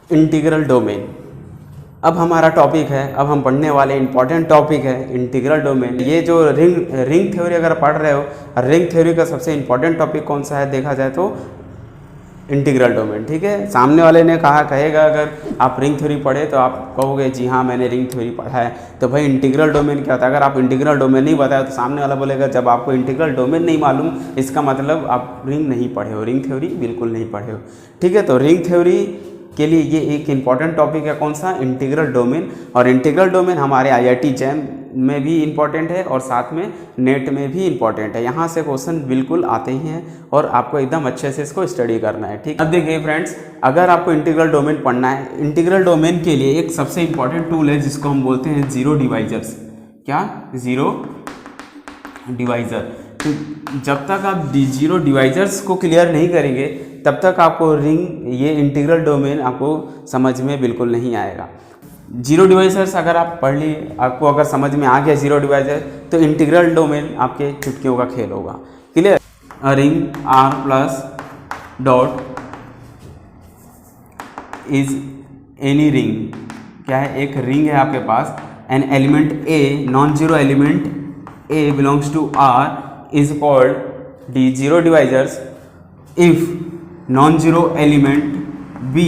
Integral domain. अब हमारा topic है, अब हम पढ़ने वाले इंपॉर्टेंट टॉपिक है इंटीग्रल डोमेन। ये जो रिंग थ्योरी अगर पढ़ रहे हो, रिंग थ्योरी का सबसे इंपॉर्टेंट टॉपिक कौन सा है देखा जाए तो इंटीग्रल डोमेन। ठीक है, सामने वाले ने कहेगा अगर आप रिंग थ्योरी पढ़े तो आप कहोगे जी हाँ मैंने रिंग थ्योरी पढ़ा है, तो भाई इंटीग्रल डोमेन क्या होता है। अगर आप इंटीग्रल डोमेन नहीं बताया तो सामने वाला बोलेगा जब आपको इंटीग्रल डोमेन नहीं मालूम इसका मतलब आप रिंग नहीं पढ़े हो, रिंग थ्योरी बिल्कुल नहीं पढ़े हो। ठीक है, तो रिंग थ्योरी के लिए ये एक इंपॉर्टेंट टॉपिक है कौन सा, इंटीग्रल डोमेन। और इंटीग्रल डोमेन हमारे IIT जैम में भी इंपॉर्टेंट है और साथ में नेट में भी इंपॉर्टेंट है। यहाँ से क्वेश्चन बिल्कुल आते ही हैं और आपको एकदम अच्छे से इसको स्टडी करना है। ठीक, अब देखिए फ्रेंड्स, अगर आपको इंटीग्रल डोमेन पढ़ना है, इंटीग्रल डोमेन के लिए एक सबसे इंपॉर्टेंट टूल है जिसको हम बोलते हैं जीरो डिवाइजर्स। क्या, जीरो डिवाइजर। तो जब तक आप जीरो डिवाइजर्स को क्लियर नहीं करेंगे तब तक आपको ये इंटीग्रल डोमेन आपको समझ में बिल्कुल नहीं आएगा। जीरो डिवाइजर्स अगर आप पढ़ लिए, आपको अगर समझ में आ गया जीरो डिवाइजर, तो इंटीग्रल डोमेन आपके चुटकियों का खेल होगा। Clear, a ring R plus dot is any ring. क्या है, एक रिंग है आपके पास, an element A, non zero element A belongs to R is called the zero divisors if non-zero element B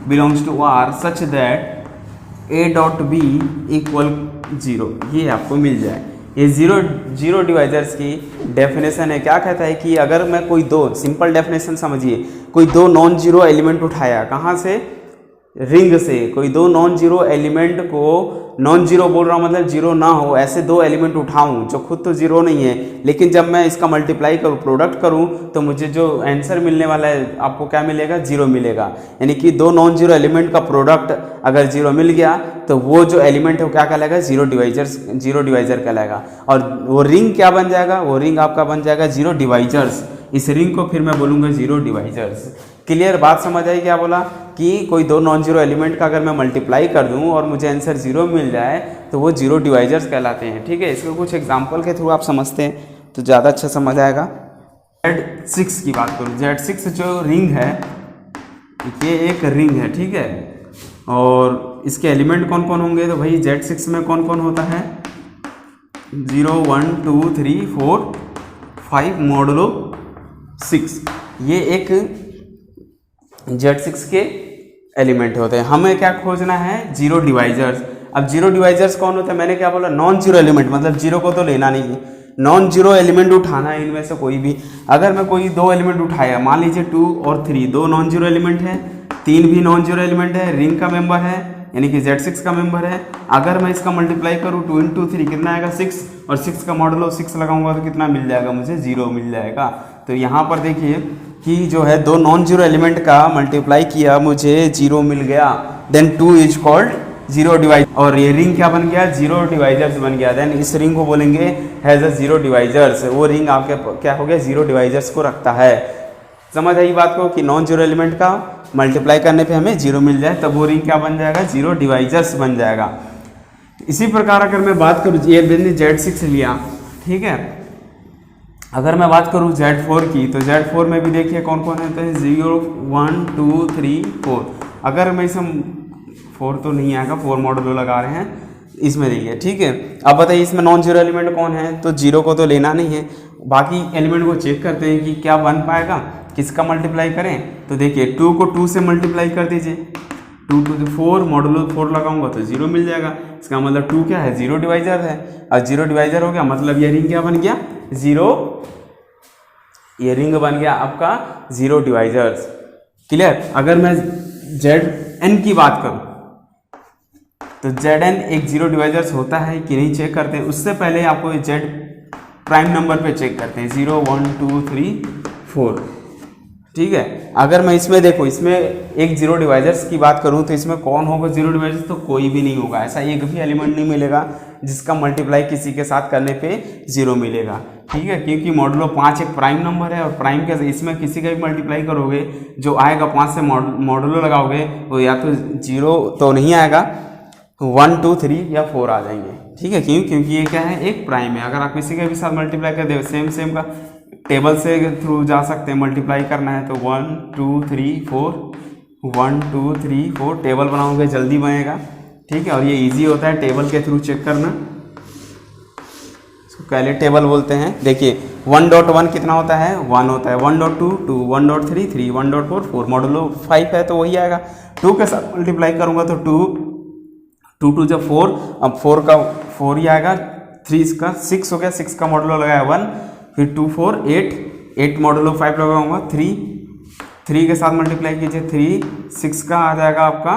belongs to R such that A dot B equal 0। ये आपको मिल जाए। ये जीरो डिवाइजर्स की definition है। क्या कहता है कि अगर मैं कोई दो, सिंपल डेफिनेशन समझिए, कोई दो नॉन जीरो एलिमेंट उठाया, कहाँ से, रिंग से, कोई दो नॉन जीरो एलिमेंट को, नॉन जीरो बोल रहा हूँ मतलब जीरो ना हो, ऐसे दो एलिमेंट उठाऊं जो खुद तो जीरो नहीं है, लेकिन जब मैं इसका मल्टीप्लाई करूँ, प्रोडक्ट करूँ, तो मुझे जो आंसर मिलने वाला है आपको क्या मिलेगा, जीरो मिलेगा। यानी कि दो नॉन जीरो एलिमेंट का प्रोडक्ट अगर जीरो मिल गया तो वो जो एलिमेंट है वो क्या कहलाएगा, जीरो डिवाइजर कहलाएगा। और वो रिंग क्या बन जाएगा, वो रिंग आपका बन जाएगा जीरो डिवाइजर्स। इस रिंग को फिर मैं बोलूँगा जीरो डिवाइजर्स। क्लियर, बात समझ आई क्या बोला, कि कोई दो नॉन जीरो एलिमेंट का अगर मैं मल्टीप्लाई कर दूं और मुझे आंसर जीरो मिल जाए तो वो जीरो डिवाइजर्स कहलाते हैं। ठीक है, इसको कुछ एग्जांपल के थ्रू आप समझते हैं तो ज़्यादा अच्छा समझ आएगा। Z6 की बात करूँ, Z6 जो रिंग है, ये एक रिंग है। ठीक है, और इसके एलिमेंट कौन कौन होंगे, तो भाई Z6 में कौन कौन होता है, 0 1 2 3 4 5 मॉडुलो 6। ये एक Z6 के एलिमेंट होते हैं। हमें क्या खोजना है, जीरो डिवाइजर्स। अब जीरो डिवाइजर्स कौन होता है, मैंने क्या बोला, नॉन जीरो एलिमेंट, मतलब जीरो को तो लेना नहीं है, नॉन जीरो एलिमेंट उठाना है इनमें से कोई भी। अगर मैं कोई दो एलिमेंट उठाया, मान लीजिए 2 और 3, दो नॉन जीरो एलिमेंट है, 3 भी नॉन जीरो एलिमेंट है, रिंग का मेंबर है यानी कि Z6 का मेंबर है। अगर मैं इसका मल्टीप्लाई करूँ 2 × 3 कितना आएगा, 6, और 6 का मॉडुलो 6 लगाऊंगा तो कितना मिल जाएगा, मुझे जीरो मिल जाएगा। तो यहाँ पर देखिए कि जो है दो नॉन जीरो एलिमेंट का मल्टीप्लाई किया, मुझे जीरो मिल गया, then 2 is called zero divisor. और ये रिंग क्या बन गया, जीरो डिवाइजर्स बन गया। देन इस रिंग को बोलेंगे हैज अ जीरो डिवाइजर्स। वो रिंग आपके क्या हो गया, जीरो डिवाइजर्स को रखता है। समझ आई बात को, कि नॉन जीरो एलिमेंट का मल्टीप्लाई करने पे हमें जीरो मिल जाए तब वो रिंग क्या बन जाएगा, जीरो डिवाइजर्स बन जाएगा। इसी प्रकार अगर मैं बात करूँ, ये मैंने Z6 लिया, ठीक है, अगर मैं बात करूँ Z4 की, तो Z4 में भी देखिए कौन कौन है, तो 0 1 2 3 4। अगर मैं इसे 4 तो नहीं आएगा, 4 मॉडुलो लगा रहे हैं इसमें, देखिए ठीक है। अब बताइए इसमें नॉन जीरो एलिमेंट कौन है, तो जीरो को तो लेना नहीं है, बाकी एलिमेंट को चेक करते हैं कि क्या बन पाएगा, किसका मल्टीप्लाई करें। तो देखिए 2 को 2 से मल्टीप्लाई कर दीजिए, 2 to 4 मॉडुलो 4 लगाऊंगा तो जीरो मिल जाएगा। इसका मतलब 2 क्या है, जीरो डिवाइजर है। और जीरो डिवाइजर हो गया मतलब ये रिंग क्या बन गया, जीरो, ये रिंग बन गया आपका जीरो डिवाइजर्स। क्लियर। अगर मैं Zn की बात करूं तो Zn एक जीरो डिवाइजर्स होता है कि नहीं चेक करते हैं। उससे पहले आपको Z प्राइम नंबर पे चेक करते हैं, 0 1 2 3 4, ठीक है। अगर मैं इसमें देखो, इसमें एक जीरो डिवाइजर्स की बात करूं तो इसमें कौन होगा जीरो डिवाइजर्स, तो कोई भी नहीं होगा। ऐसा एक भी एलिमेंट नहीं मिलेगा जिसका मल्टीप्लाई किसी के साथ करने पे जीरो मिलेगा, ठीक है, क्योंकि मॉडुलो 5 एक प्राइम नंबर है और प्राइम के इसमें किसी का भी मल्टीप्लाई करोगे जो आएगा 5 से मॉडुलो लगाओगे वो या तो जीरो तो नहीं आएगा, 1 2 3 या 4 आ जाएंगे, ठीक है। क्योंकि ये क्या है, एक प्राइम है। अगर आप किसी के भी साथ मल्टीप्लाई कर दे, सेम का टेबल से थ्रू जा सकते हैं, मल्टीप्लाई करना है तो 1 2 3 4 1 2 3 4 टेबल बनाओगे जल्दी बनेगा, ठीक है। और ये इजी होता है टेबल के थ्रू चेक करना, इसको कैले टेबल बोलते हैं। देखिए 1.1 कितना होता है 1 होता है, 1.2 2, 1.3 3, 1.4 4, मॉडुलो 5 है तो वही आएगा। 2 के साथ मल्टीप्लाई करूँगा तो 2 2 जब 4, अब 4 का 4 ही आएगा, 3 इसका 6 हो गया, 6 का मॉडुलो लगाया 1, फिर 2 4 8, 8 मॉडुलो 5 लगाऊंगा 3 के साथ मल्टीप्लाई कीजिए, 3 6 का आ जाएगा आपका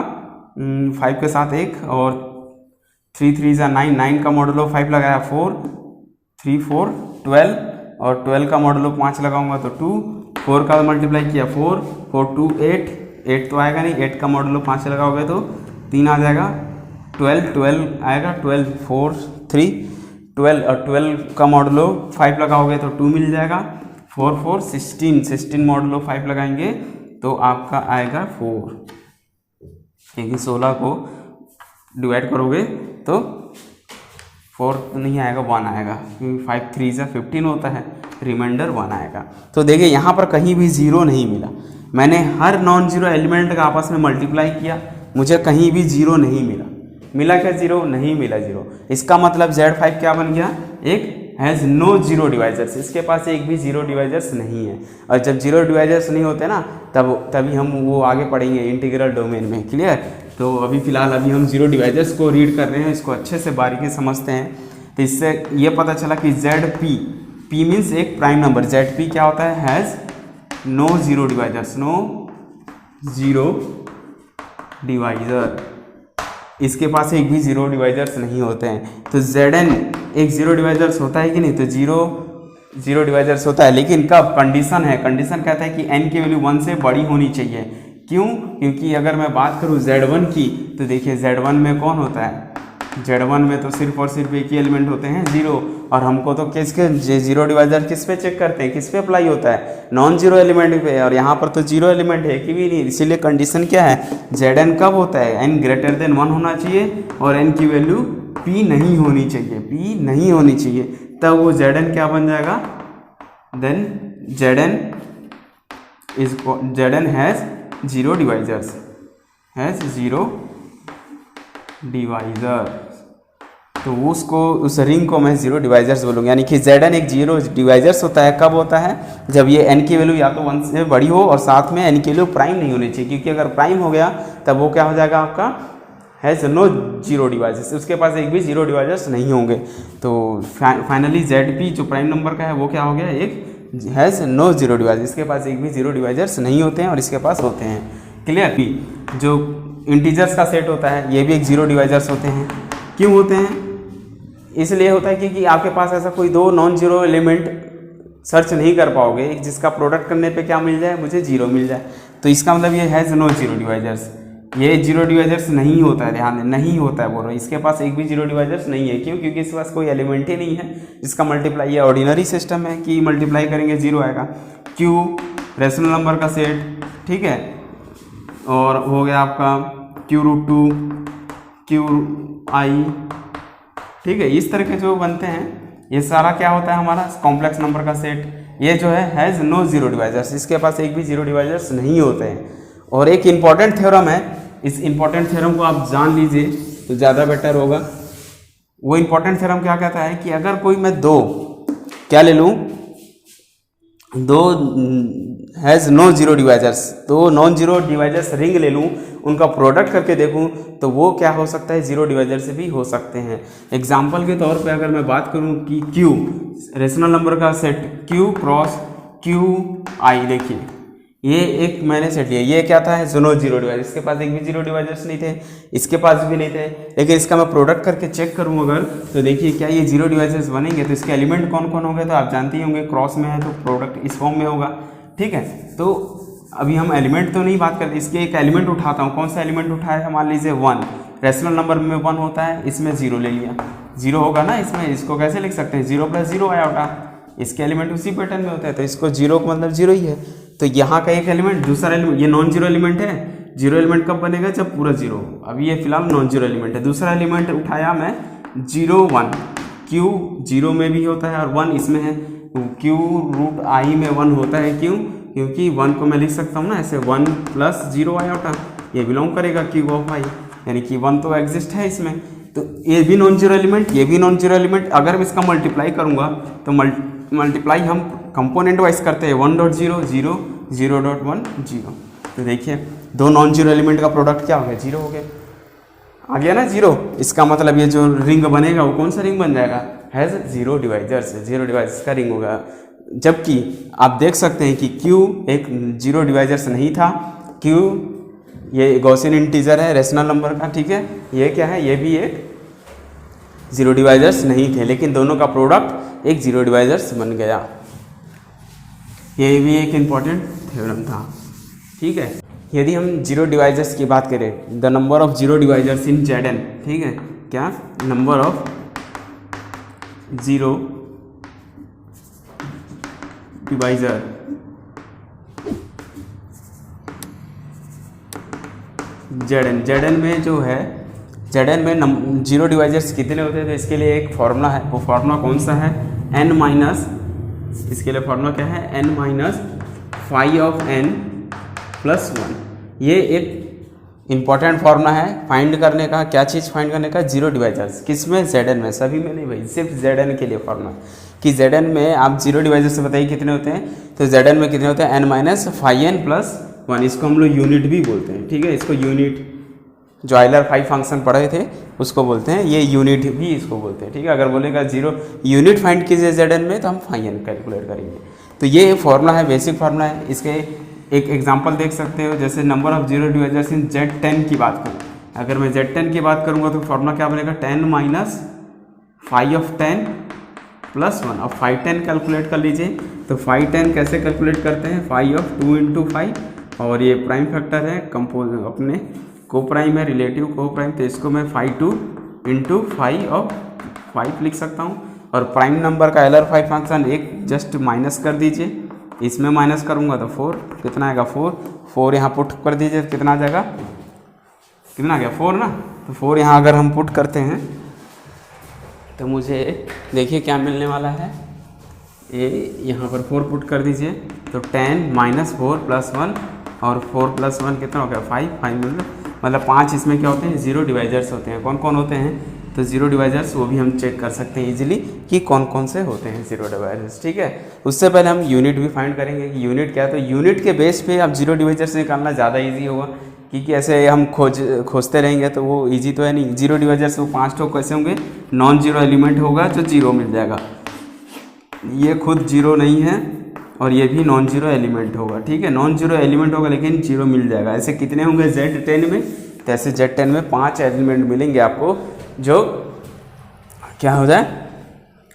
5 के साथ 1, और 3 3 जा 9, 9 का मॉडुलो 5 लगाया 4, 3 4 12, और 12 का मॉडुलो 5 लगाऊंगा तो 2, 4 का मल्टीप्लाई किया 4 4 2 8, 8 तो आएगा नहीं, 8 का मॉडुलो 5 लगाओगे तो 3 आ जाएगा, 12 आएगा, 12 4 3 12, और 12 का मॉडुलो 5 लगाओगे तो 2 मिल जाएगा, 4 4 16 मॉडुलो 5 लगाएंगे तो आपका आएगा 4, क्योंकि 16 को डिवाइड करोगे तो 4 नहीं आएगा 1 आएगा, क्योंकि 5 3 जा 15 होता है, रिमाइंडर 1 आएगा। तो देखिए यहाँ पर कहीं भी जीरो नहीं मिला, मैंने हर नॉन जीरो एलिमेंट का आपस में मल्टीप्लाई किया, मुझे कहीं भी जीरो नहीं मिला। मिला क्या जीरो? नहीं मिला जीरो। इसका मतलब Z5 क्या बन गया? एक हैज़ नो जीरो डिवाइजर्स, इसके पास एक भी जीरो डिवाइजर्स नहीं है। और जब जीरो डिवाइजर्स नहीं होते ना तभी हम वो आगे पढ़ेंगे इंटीग्रल डोमेन में, क्लियर। तो अभी फ़िलहाल हम जीरो डिवाइजर्स को रीड कर रहे हैं, इसको अच्छे से बारीकी समझते हैं। तो इससे ये पता चला कि ZP, P मीन्स एक प्राइम नंबर, ZP क्या होता है? Has no zero divisors, no zero divisor, इसके पास एक भी जीरो डिवाइजर्स नहीं होते हैं। तो Zn एक जीरो डिवाइजर्स होता है कि नहीं? तो जीरो डिवाइजर्स होता है, लेकिन कब? कंडीशन है, कंडीशन कहता है कि n की वैल्यू 1 से बड़ी होनी चाहिए। क्यों? क्योंकि अगर मैं बात करूँ Z1 की, तो देखिए Z1 में कौन होता है? Z1 में तो सिर्फ और सिर्फ एक ही एलिमेंट होते हैं, जीरो। और हमको तो किसके जीरो डिवाइजर किस पे चेक करते हैं, किस पे अप्लाई होता है? नॉन जीरो एलिमेंट पे। और यहाँ पर तो जीरो एलिमेंट है कि भी नहीं, इसीलिए कंडीशन क्या है? Zn कब होता है? n ग्रेटर देन 1 होना चाहिए और n की वैल्यू p नहीं होनी चाहिए, p नहीं होनी चाहिए, तब वो Zn क्या बन जाएगा? Then Zn has zero divisors, has zero divisor. तो उसको, उस रिंग को मैं जीरो डिवाइजर्स बोलूँगा, यानी कि Zn एक जीरो डिवाइजर्स होता है। कब होता है? जब ये n की वैल्यू या तो 1 से बड़ी हो और साथ में n की वैल्यू प्राइम नहीं होनी चाहिए, क्योंकि अगर प्राइम हो गया तब वो क्या हो जाएगा आपका? हैज़ नो जीरो डिवाइजर्स, उसके पास एक भी जीरो डिवाइजर्स नहीं होंगे। तो फाइनली ZP जो प्राइम नंबर का है वो क्या हो गया? एक हैज़ नो जीरो डिवाइजर, इसके पास एक भी जीरो डिवाइजर्स नहीं होते हैं और इसके पास होते हैं, क्लियर। जो इंटीजर्स का सेट होता है ये भी एक जीरो डिवाइजर्स होते हैं। क्यों होते हैं? इसलिए होता है क्योंकि आपके पास ऐसा कोई दो नॉन जीरो एलिमेंट सर्च नहीं कर पाओगे जिसका प्रोडक्ट करने पे क्या मिल जाए? मुझे जीरो मिल जाए। तो इसका मतलब ये हैज़ नो जीरो डिवाइजर्स, ये जीरो डिवाइजर्स नहीं होता है, ध्यान दें, नहीं होता है बोल रहा हूँ। इसके पास एक भी जीरो डिवाइजर्स नहीं है। क्यों? क्योंकि इसके पास कोई एलिमेंट ही नहीं है जिसका मल्टीप्लाई, ये ऑर्डिनरी सिस्टम है कि मल्टीप्लाई करेंगे जीरो आएगा। क्यू रेशनल नंबर का सेट, ठीक है, और हो गया आपका Q√2 QI, ठीक है। इस तरह के जो बनते हैं ये सारा क्या होता है? हमारा कॉम्प्लेक्स नंबर का सेट। ये जो है हैज़ नो जीरो डिवाइजर्स, इसके पास एक भी जीरो डिवाइजर्स नहीं होते हैं। और एक इम्पॉर्टेंट थ्योरम है, इस इम्पॉर्टेंट थ्योरम को आप जान लीजिए तो ज़्यादा बेटर होगा। वो इम्पॉर्टेंट थ्योरम क्या कहता है कि अगर कोई मैं दो क्या ले लूँ, दो हैज़ नो जीरो डिवाइजर्स, दो नॉन जीरो डिवाइजर्स रिंग ले लूँ, उनका प्रोडक्ट करके देखूँ तो वो क्या हो सकता है? जीरो डिवाइजर से भी हो सकते हैं। एग्जाम्पल के तौर पे अगर मैं बात करूँ कि Q रेशनल नंबर का सेट Q क्रॉस QI, देखिए ये एक मैंने सेट लिया, ये क्या था? है नो जीरो डिवाइजर, इसके पास एक भी जीरो डिवाइजर्स नहीं थे, इसके पास भी नहीं थे, लेकिन इसका मैं प्रोडक्ट करके चेक करूँ अगर, तो देखिए क्या ये जीरो डिवाइजर्स बनेंगे? तो इसके एलिमेंट कौन कौन होंगे? तो आप जानते ही होंगे, क्रॉस में है तो प्रोडक्ट इस फॉर्म में होगा, ठीक है। तो अभी हम एलिमेंट तो नहीं बात करते, इसके एक एलिमेंट उठाता हूँ। कौन सा एलिमेंट उठाया है? मान लीजिए 1, रेशनल नंबर में 1 होता है, इसमें 0 ले लिया, 0 होगा ना इसमें। इसको कैसे लिख सकते हैं? 0 + 0 आया उठा, इसके एलिमेंट उसी पैटर्न में होता है, तो इसको 0 का मतलब 0 ही है। तो यहाँ का एक एलिमेंट, दूसरा एलिमेंट, ये नॉन जीरो एलिमेंट है। जीरो एलिमेंट कब बनेगा? जब पूरा जीरो। अभी ये फिलहाल नॉन जीरो एलिमेंट है। दूसरा एलिमेंट उठाया मैं 0 1, Q 0 में भी होता है और 1 इसमें है, Q√I में 1 होता है। क्यों? क्योंकि 1 को मैं लिख सकता हूँ ना ऐसे 1 प्लस 0 आयोटा, ये बिलोंग करेगा क्यू ऑफ आई, यानी कि 1 तो एग्जिस्ट है इसमें, तो ये भी नॉन जीरो एलिमेंट, ये भी नॉन जीरो एलिमेंट। अगर मैं इसका मल्टीप्लाई करूँगा तो मल्टीप्लाई हम कंपोनेंट वाइज करते हैं 1.0 0 0.1 0, तो देखिए दो नॉन जीरो एलिमेंट का प्रोडक्ट क्या हो गया, जीरो हो गया, आ गया ना जीरो। इसका मतलब ये जो रिंग बनेगा वो कौन सा रिंग बन जाएगा, has zero divisors, zero divisors का रिंग होगा। जबकि आप देख सकते हैं कि Q एक जीरो डिवाइजर्स नहीं था, Q ये गॉसियन इंटीजर है रेशनल नंबर का, ठीक है, ये क्या है, ये भी एक जीरो डिवाइजर्स नहीं थे, लेकिन दोनों का प्रोडक्ट एक जीरो डिवाइजर्स बन गया। ये भी एक इम्पॉर्टेंट थ्योरम था, ठीक है। यदि हम जीरो डिवाइजर्स की बात करें, the number of zero divisors in Zn, ठीक है, क्या number of zero divisor Zn में जो है, Zn में जीरो डिवाइजर्स कितने होते हैं, तो इसके लिए एक फॉर्मूला है, वो फार्मूला कौन सा है, n माइनस, इसके लिए फार्मूला क्या है, n minus five of n plus 1। ये एक इम्पॉर्टेंट फार्मूला है फाइंड करने का, क्या चीज़ फाइंड करने का, जीरो डिवाइजर्स। किस में, Zn में, सभी में नहीं भाई, सिर्फ Zn के लिए फार्मूला कि Zn में आप जीरो डिवाइजर्स से बताइए कितने होते हैं, तो Zn में कितने होते हैं, n minus five n plus 1, इसको हम लोग यूनिट भी बोलते हैं, ठीक है, इसको यूनिट, जो आइलर 5 फंक्शन पढ़े थे उसको बोलते हैं, ये यूनिट भी इसको बोलते हैं, ठीक है। अगर बोलेगा जीरो यूनिट फाइंड कीजिए Zn में, तो हम फाइव n कैलकुलेट करेंगे। तो ये फार्मूला है, बेसिक फार्मूला है। इसके एक एग्जांपल देख सकते हो, जैसे number of zero divisors in Z10 की बात करूँ, अगर मैं Z10 की बात करूँगा तो फार्मूला क्या बनेगा, 10 माइनस फाइव ऑफ 10 प्लस 1। अब 5 10 कैलकुलेट कर लीजिए, तो 5 10 कैसे कैलकुलेट करते हैं, 5 ऑफ 2 इंटू 5, और ये प्राइम फैक्टर है, कंपोज अपने को प्राइम है, रिलेटिव को प्राइम, तो इसको मैं 5 2 इंटू 5 ऑफ 5 लिख सकता हूँ। और प्राइम नंबर का एलर 5 फंक्शन एक जस्ट माइनस कर दीजिए, इसमें माइनस करूँगा तो 4, कितना आएगा 4 यहाँ पुट कर दीजिए, तो कितना आ जाएगा, कितना आ गया 4 ना, तो 4 यहाँ अगर हम पुट करते हैं तो मुझे देखिए क्या मिलने वाला है, ये यहाँ पर 4 पुट कर दीजिए, तो 10 माइनस 4 प्लस 1, और 4 प्लस 1 कितना हो गया 5 मतलब 5 इसमें क्या होते हैं, जीरो डिवाइजर्स होते हैं। कौन कौन होते हैं, तो जीरो डिवाइजर्स वो भी हम चेक कर सकते हैं इजीली कि कौन कौन से होते हैं जीरो डिवाइजर्स, ठीक है। उससे पहले हम यूनिट भी फाइंड करेंगे कि यूनिट क्या है, तो यूनिट के बेस पे आप जीरो डिवाइजर्स निकालना ज़्यादा इजी होगा, क्योंकि ऐसे हम खोजते रहेंगे तो वो इजी तो है नहीं। जीरो डिवाइजर्स वो 5 ठो कैसे होंगे, नॉन जीरो एलिमेंट होगा जो जीरो मिल जाएगा, ये खुद जीरो नहीं है और ये भी नॉन जीरो एलिमेंट होगा, ठीक है, नॉन जीरो एलिमेंट होगा लेकिन जीरो मिल जाएगा। ऐसे कितने होंगे Z10 में, तो ऐसे Z10 में 5 एलिमेंट मिलेंगे आपको, जो क्या हो जाए,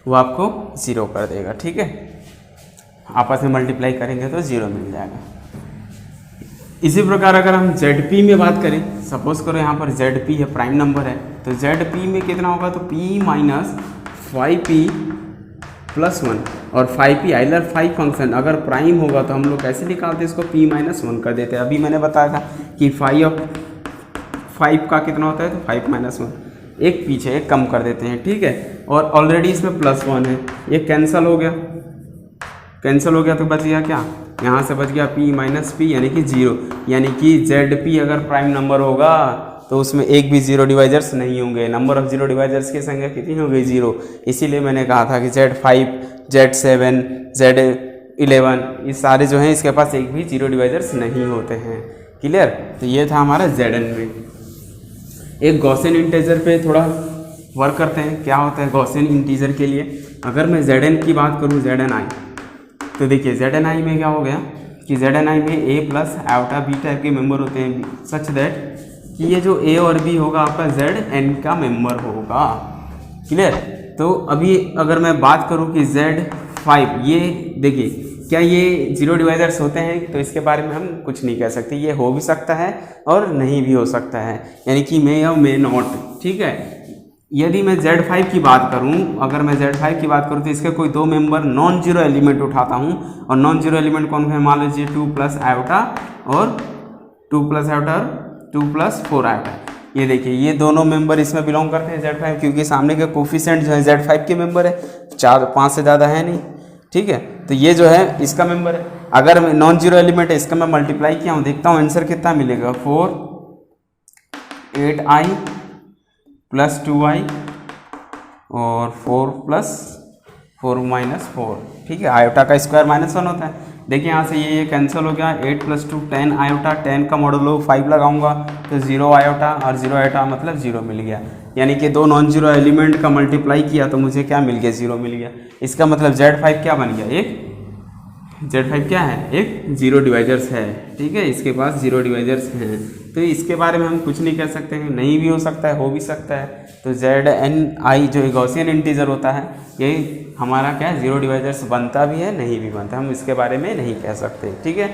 वो आपको ज़ीरो कर देगा, ठीक है, आपस में मल्टीप्लाई करेंगे तो ज़ीरो मिल जाएगा। इसी प्रकार अगर हम ZP में बात करें, सपोज करो यहाँ पर ZP है, प्राइम नंबर है, तो ZP में कितना होगा, तो P माइनस 5P प्लस 1, और 5P आइलर 5 फंक्शन अगर प्राइम होगा तो हम लोग कैसे निकालते हैं इसको, P माइनस 1 कर देते हैं। अभी मैंने बताया था कि 5 का कितना होता है, तो 5 माइनस 1, एक पीछे एक कम कर देते हैं, ठीक है, और ऑलरेडी इसमें प्लस 1 है, ये कैंसिल हो गया, तो बच गया क्या, यहाँ से बच गया P माइनस P यानी कि जीरो, यानी कि ZP अगर प्राइम नंबर होगा तो उसमें एक भी जीरो डिवाइजर्स नहीं होंगे। नंबर ऑफ जीरो डिवाइजर्स की संख्या कितनी होगी, जीरो। इसीलिए मैंने कहा था कि Z5 Z7 Z11 ये सारे जो हैं इसके पास एक भी जीरो डिवाइजर्स नहीं होते हैं, क्लियर। तो ये था हमारा Zn में। एक गॉसियन इंटीजर पे थोड़ा वर्क करते हैं, क्या होता है गॉसियन इंटीजर के लिए। अगर मैं Zn की बात करूँ, Zni, तो देखिए Zni में क्या हो गया कि Zni में a plus iota b type के मेंबर होते हैं, सच दैट कि ये जो a और b होगा आपका Zn का मेंबर होगा, क्लियर। तो अभी अगर मैं बात करूँ कि Z5, ये देखिए क्या ये जीरो डिवाइजर्स होते हैं, तो इसके बारे में हम कुछ नहीं कह सकते, ये हो भी सकता है और नहीं भी हो सकता है, यानी कि मे या मे नॉट, ठीक है। यदि मैं Z5 की बात करूं, अगर मैं Z5 की बात करूं तो इसके कोई दो मेंबर नॉन जीरो एलिमेंट उठाता हूं, और नॉन जीरो एलिमेंट कौन है, मान लीजिए 2 प्लस आयोटा और 2 प्लस आयोटा और 2 प्लस 4 आयोटा। ये देखिए ये दोनों मेंबर इसमें बिलोंग करते हैं Z5, क्योंकि सामने के कोफिशिएंट जो है Z5 के मेंबर है, 4 5 से ज़्यादा है नहीं, ठीक है। तो ये जो है इसका मेंबर है। अगर नॉन जीरो एलिमेंट है इसका मैं मल्टीप्लाई किया हूँ, देखता हूँ आंसर कितना मिलेगा। 4 8i प्लस 2i और 4 प्लस 4 माइनस 4, ठीक है। आयोटा का स्क्वायर -1 होता है। देखिए यहाँ से ये कैंसिल हो गया। 8 + 2 10 आयोटा, 10 का मॉडुलो 5 लगाऊंगा तो 0 आयोटा, और 0 आयोटा मतलब 0 मिल गया। यानी कि दो नॉन जीरो एलिमेंट का मल्टीप्लाई किया तो मुझे क्या मिल गया, 0 मिल गया। इसका मतलब Z5 क्या बन गया, एक Z5 क्या है, एक जीरो डिवाइजर्स है, ठीक है। इसके पास जीरो डिवाइजर्स हैं, तो इसके बारे में हम कुछ नहीं कह सकते हैं, नहीं भी हो सकता है, हो भी सकता है। तो Zn(i) जो गॉसियन इंटीजर होता है, ये हमारा क्या है, जीरो डिवाइजर्स बनता भी है, नहीं भी बनता, हम इसके बारे में नहीं कह सकते, ठीक है।